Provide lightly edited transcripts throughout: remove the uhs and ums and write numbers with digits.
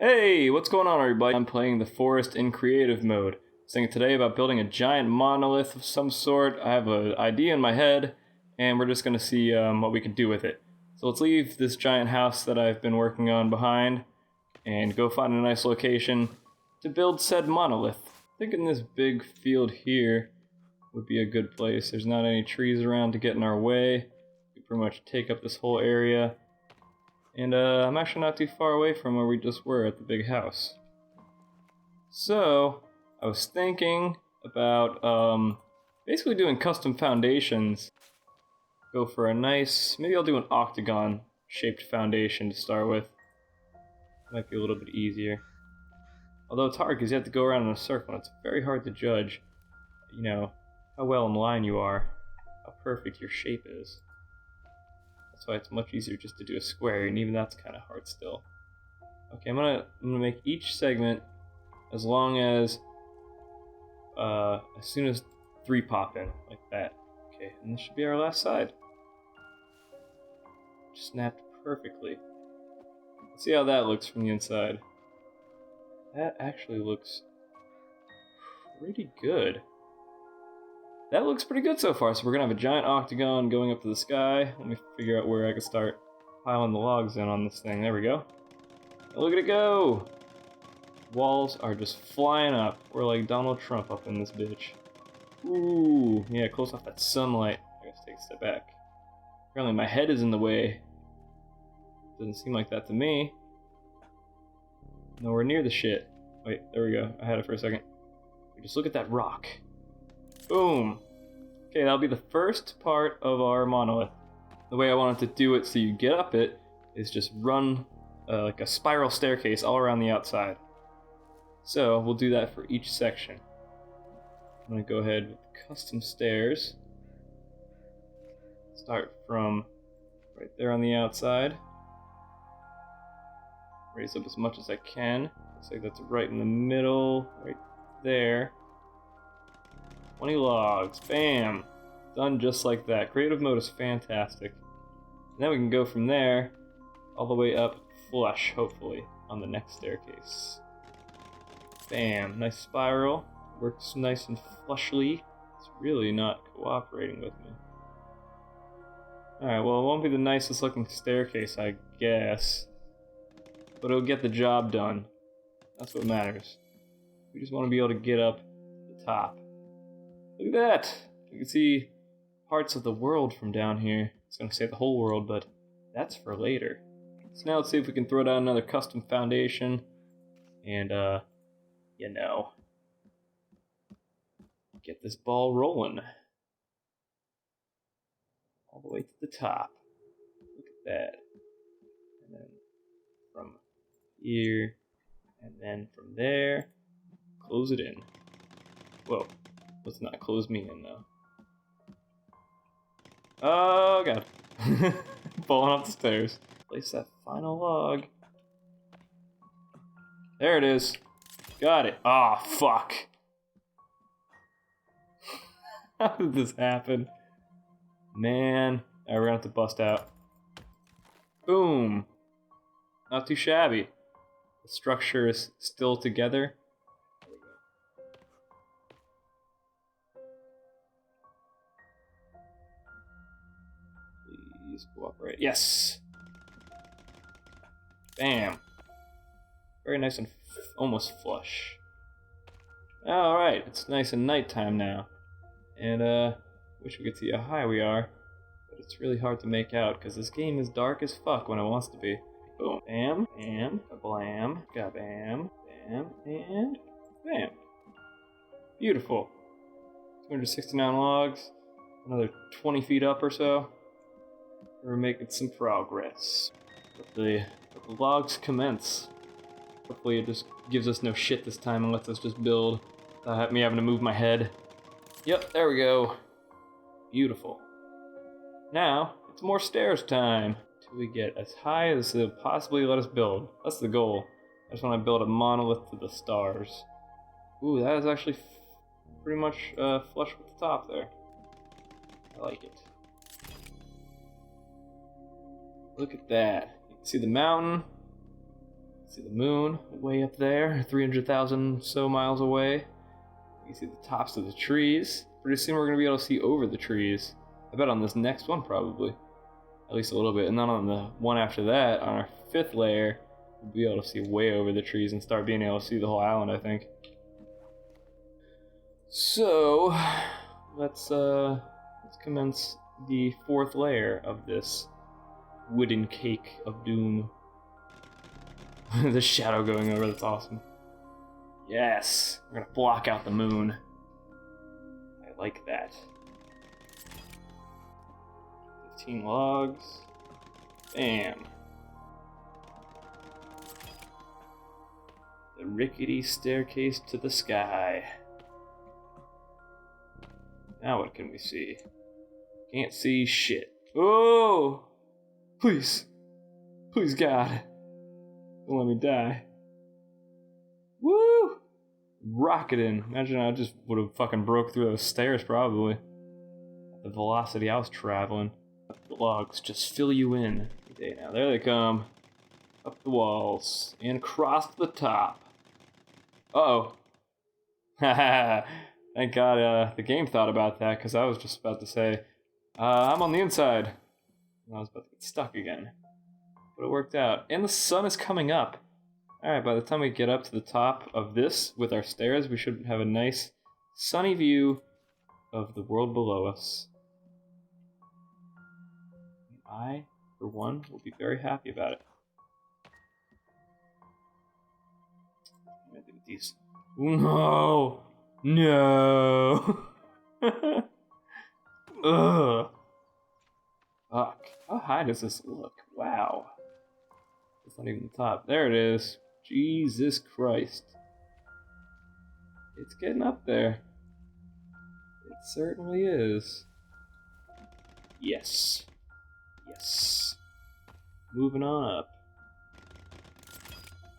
Hey, what's going on everybody? I'm playing the forest in creative mode. Thinking today about building a giant monolith of some sort. I have an idea in my head, and we're just going to see what we can do with it. So let's leave this giant house that I've been working on behind, and go find a nice location to build said monolith. Thinking this big field here would be a good place. There's not any trees around to get in our way. We pretty much take up this whole area. And I'm actually not too far away from where we just were at the big house. So, I was thinking about basically doing custom foundations. Go for a nice, maybe I'll do an octagon shaped foundation to start with. Might be a little bit easier. Although it's hard because you have to go around in a circle and it's very hard to judge, you know, how well in line you are, how perfect your shape is. That's why it's much easier just to do a square, and even that's kind of hard still. Okay, I'm gonna make each segment as long as soon as 3 pop in, like that. Okay, and this should be our last side. Just snapped perfectly. Let's see how that looks from the inside. That actually looks pretty good. That looks pretty good so far, so we're gonna have a giant octagon going up to the sky. Let me figure out where I can start piling the logs in on this thing. There we go. And look at it go! Walls are just flying up. We're like Donald Trump up in this bitch. Ooh, yeah, close off that sunlight. I gotta take a step back. Apparently my head is in the way. Doesn't seem like that to me. Nowhere near the shit. Wait, there we go. I had it for a second. Just look at that rock. Boom! Okay, that'll be the first part of our monolith. The way I wanted to do it so you get up it is just run like a spiral staircase all around the outside. So we'll do that for each section. I'm gonna go ahead with custom stairs. Start from right there on the outside. Raise up as much as I can. Looks like that's right in the middle, right there. 20 logs, bam! Done just like that. Creative mode is fantastic. And then we can go from there all the way up flush, hopefully, on the next staircase. Bam, nice spiral. Works nice and flushly. It's really not cooperating with me. Alright, well, it won't be the nicest looking staircase, I guess. But it'll get the job done. That's what matters. We just want to be able to get up to the top. Look at that! You can see parts of the world from down here. It's going to say the whole world, but that's for later. So now let's see if we can throw down another custom foundation. And, you know, get this ball rolling. All the way to the top. Look at that. And then from here, and then from there, close it in. Whoa. Let's not close me in, though. Oh, God. Falling off the stairs. Place that final log. There it is. Got it. Ah, oh, fuck. How did this happen? Man. Alright, we're gonna have to bust out. Boom. Not too shabby. The structure is still together. Cooperate. Yes! Bam! Very nice and almost flush. Alright, it's nice and nighttime now. And, wish we could see how high we are. But it's really hard to make out, because this game is dark as fuck when it wants to be. Boom. Bam, bam, blam, bam, bam, and bam. Beautiful. 269 logs. Another 20 feet up or so. We're making some progress. Let the logs commence. Hopefully it just gives us no shit this time and lets us just build without me having to move my head. Yep, there we go. Beautiful. Now, it's more stairs time. Till we get as high as they'll possibly let us build. That's the goal. I just want to build a monolith to the stars. Ooh, that is actually pretty much flush with the top there. I like it. Look at that. You can see the mountain. See the moon way up there, 300,000 so miles away. You see the tops of the trees. Pretty soon we're going to be able to see over the trees. I bet on this next one probably. At least a little bit. And then on the one after that, on our 5th layer, we'll be able to see way over the trees and start being able to see the whole island, I think. So, let's commence the 4th layer of this wooden cake of doom. The shadow going over, that's awesome. Yes, we're gonna block out the moon. I like that. 15 logs. Bam. The rickety staircase to the sky. Now what can we see? Can't see shit. Oh! Please. Please, God. Don't let me die. Woo! Rocketing. Imagine I just would have fucking broke through those stairs probably. At the velocity I was traveling. The logs just fill you in. Okay, now there they come. Up the walls. And across the top. Uh-oh. Haha. Thank God the game thought about that, because I was just about to say, I'm on the inside. And I was about to get stuck again. But it worked out. And the sun is coming up. Alright, by the time we get up to the top of this with our stairs, we should have a nice sunny view of the world below us. I, for one, will be very happy about it. I'm gonna do these. No! No! Ugh! Fuck. How high does this look? Wow. It's not even the top. There it is. Jesus Christ. It's getting up there. It certainly is. Yes. Yes. Moving on up.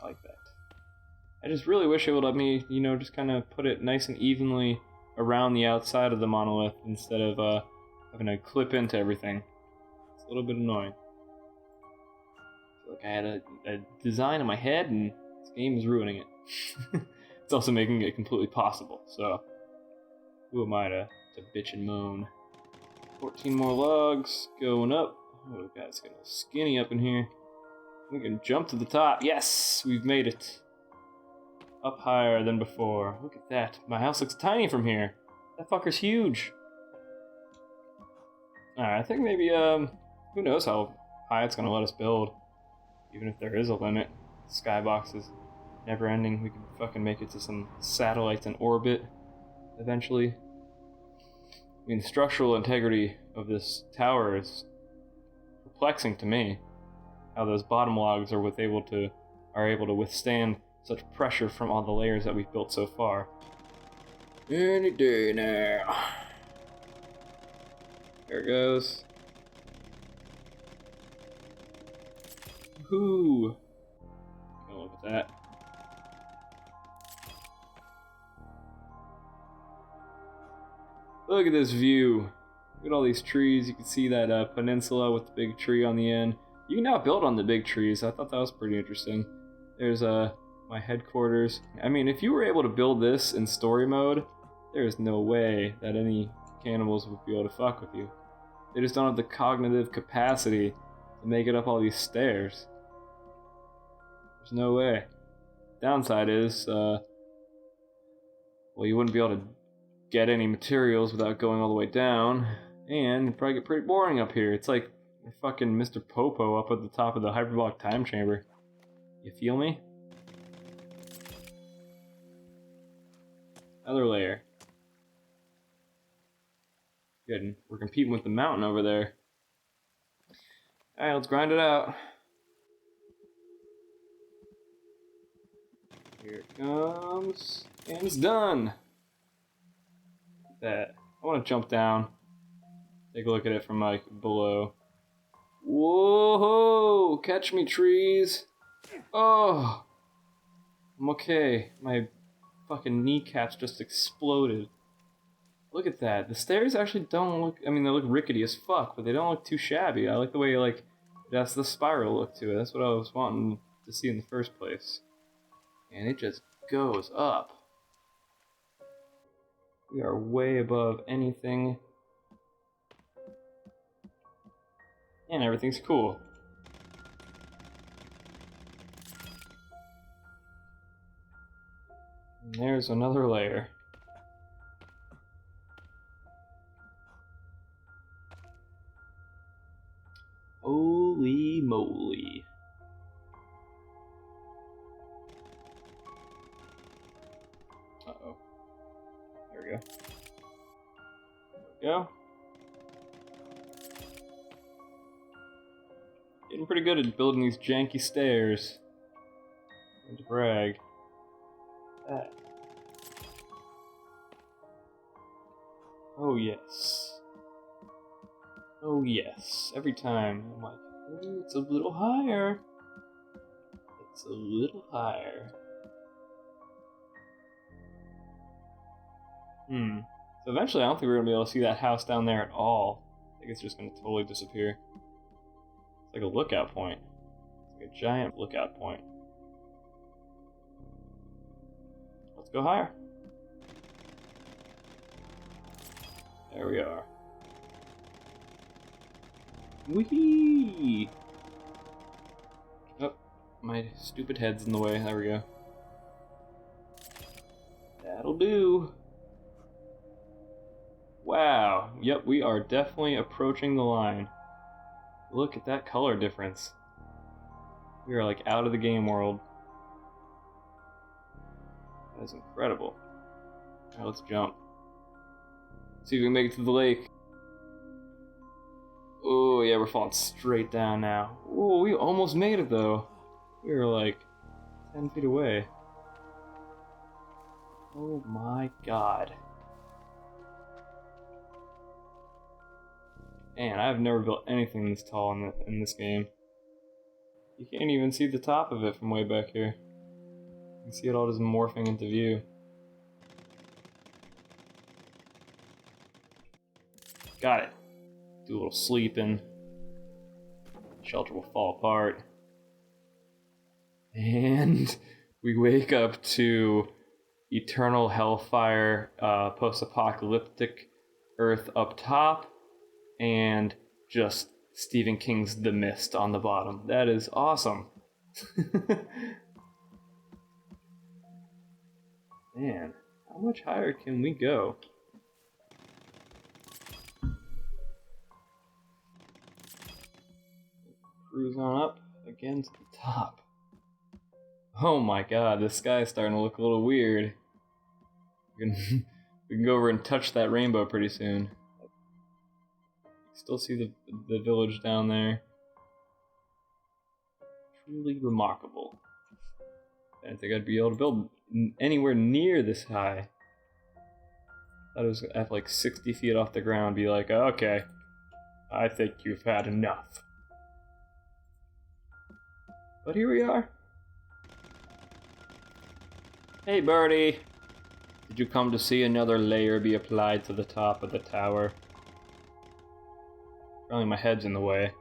I like that. I just really wish it would let me, you know, just kind of put it nice and evenly around the outside of the monolith instead of having to clip into everything. It's a little bit annoying. I feel like I had a design in my head and this game is ruining it. It's also making it completely possible, so who am I to bitch and moan? 14 more logs going up. Oh, God, it's getting a little skinny up in here. We can jump to the top. Yes, we've made it. Up higher than before. Look at that. My house looks tiny from here. That fucker's huge. Alright, I think maybe, who knows how high it's gonna let us build. Even if there is a limit. Skybox is never ending. We can fucking make it to some satellites in orbit eventually. I mean, the structural integrity of this tower is perplexing to me. How those bottom logs are able to withstand such pressure from all the layers that we've built so far. Any day now. There it goes. Woohoo! Look at that. Look at this view. Look at all these trees. You can see that peninsula with the big tree on the end. You can now build on the big trees. I thought that was pretty interesting. There's my headquarters. I mean, if you were able to build this in story mode, there's no way that any cannibals would be able to fuck with you. They just don't have the cognitive capacity to make it up all these stairs. There's no way. Downside is, well, you wouldn't be able to get any materials without going all the way down, and it'd probably get pretty boring up here. It's like fucking Mr. Popo up at the top of the hyperbolic time chamber. You feel me? Another layer. Good. We're competing with the mountain over there. Alright, let's grind it out. Here it comes. And it's done! Look at that. I want to jump down. Take a look at it from like below. Whoa! Catch me, trees! Oh! I'm okay. My fucking kneecaps just exploded. Look at that. The stairs actually don't look... I mean, they look rickety as fuck, but they don't look too shabby. I like the way, like, that's the spiral look to it. That's what I was wanting to see in the first place. And it just goes up. We are way above anything. And everything's cool. And there's another layer. Holy moly. Uh-oh. There we go. There we go. Getting pretty good at building these janky stairs. Not to brag. That. Oh yes. Oh yes. Every time I'm like, oh, it's a little higher. It's a little higher. So eventually I don't think we're gonna be able to see that house down there at all. I think it's just gonna totally disappear. It's like a lookout point. It's like a giant lookout point. Let's go higher. There we are. Whee! Oh, my stupid head's in the way. There we go. That'll do. Wow. Yep, we are definitely approaching the line. Look at that color difference. We are like out of the game world. That is incredible. Alright, let's jump. See if we can make it to the lake. Oh yeah, we're falling straight down now. Oh, we almost made it though. We were like 10 feet away. Oh my god. Man, I've never built anything this tall in this game. You can't even see the top of it from way back here. You can see it all just morphing into view. Got it. Do a little sleeping. Shelter will fall apart. And we wake up to eternal hellfire, post-apocalyptic Earth up top, and just Stephen King's The Mist on the bottom. That is awesome. Man, how much higher can we go? Cruise on up again to the top. Oh my god, this sky is starting to look a little weird. We can go over and touch that rainbow pretty soon. Still see the village down there. Truly remarkable. I didn't think I'd be able to build anywhere near this high. I thought it was at like 60 feet off the ground, be like, okay, I think you've had enough. But here we are. Hey birdie, did you come to see another layer be applied to the top of the tower? Apparently my head's in the way.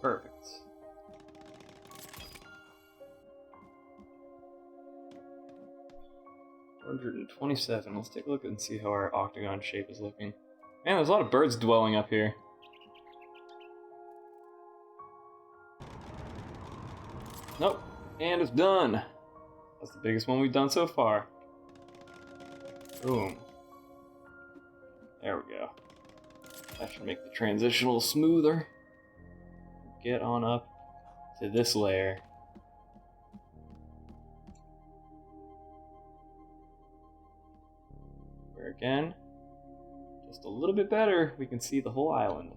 Perfect. $127. Let's take a look and see how our octagon shape is looking. Man, there's a lot of birds dwelling up here. Nope. And it's done. That's the biggest one we've done so far. Boom. There we go. That should make the transition a little smoother. Get on up to this layer. Where again, just a little bit better, we can see the whole island.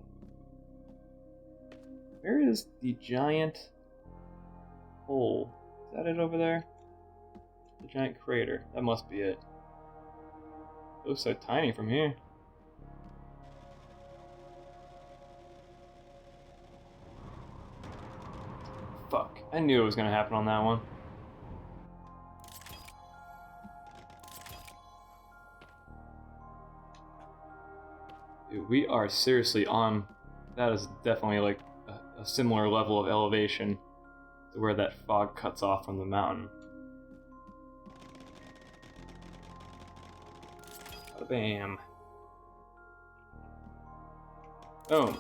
Where is the giant hole? Is that it over there? The giant crater. That must be it. It looks so tiny from here. Fuck. I knew it was gonna happen on that one. Dude, we are seriously on... That is definitely like a similar level of elevation to where that fog cuts off from the mountain. Bam. Boom.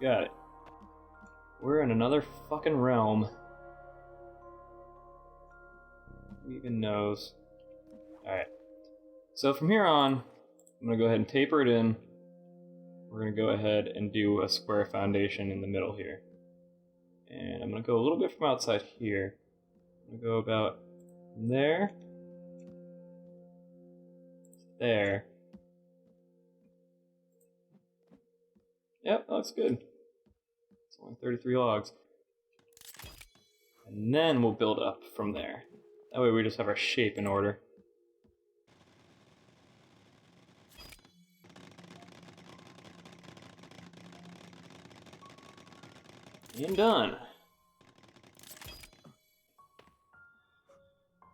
Got it. We're in another fucking realm. Who even knows? Alright. So from here on, I'm going to go ahead and taper it in. We're going to go ahead and do a square foundation in the middle here. And I'm going to go a little bit from outside here. I'm going to go about from there. There. Yep, that looks good. It's only 33 logs. And then we'll build up from there. That way we just have our shape in order. And done.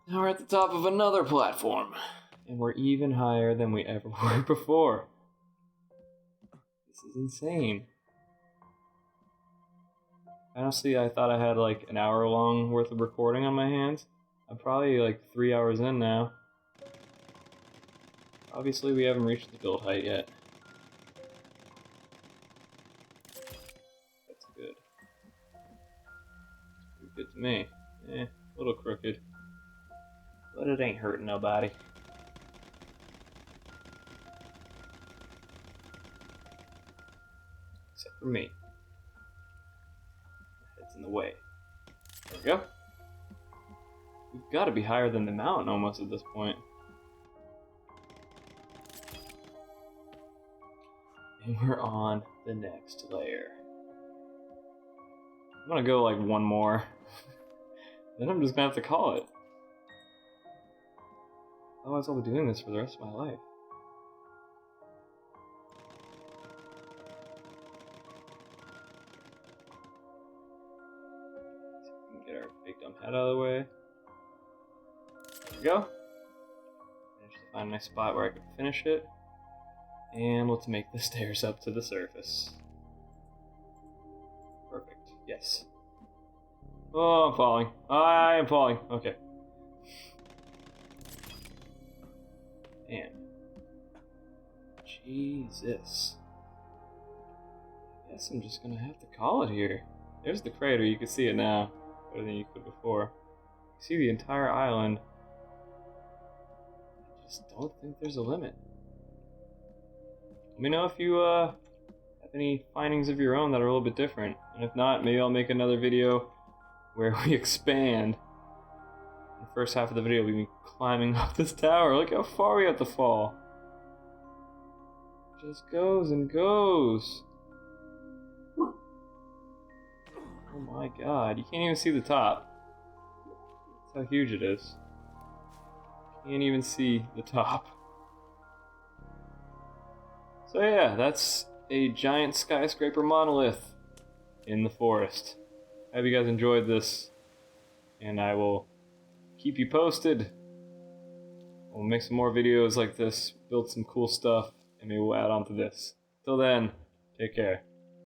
Now we're at the top of another platform. And we're even higher than we ever were before. This is insane. Honestly, I thought I had like an hour long worth of recording on my hands. I'm probably like 3 hours in now. Obviously, we haven't reached the build height yet. That's good. Pretty good to me. A little crooked. But it ain't hurting nobody. Except for me. My head's in the way. There we go. We've got to be higher than the mountain almost at this point. And we're on the next layer. I'm gonna go like one more. Then I'm just gonna have to call it. Otherwise I'll be doing this for the rest of my life. See if we can get our big dumb head out of the way. There we go. Managed to find a nice spot where I can finish it. And let's make the stairs up to the surface. Perfect. Yes. Oh, I'm falling. I am falling. Okay. Man. Jesus. I guess I'm just gonna have to call it here. There's the crater. You can see it now. Better than you could before. You see the entire island. I just don't think there's a limit. Let me know if you have any findings of your own that are a little bit different. And if not, maybe I'll make another video where we expand. In the first half of the video, we'll be climbing up this tower. Look how far we have to fall. It just goes and goes. Oh my god, you can't even see the top. That's how huge it is. Can't even see the top. So yeah, that's a giant skyscraper monolith in the forest. I hope you guys enjoyed this, and I will keep you posted. We'll make some more videos like this, build some cool stuff, and maybe we'll add on to this. Till then, take care.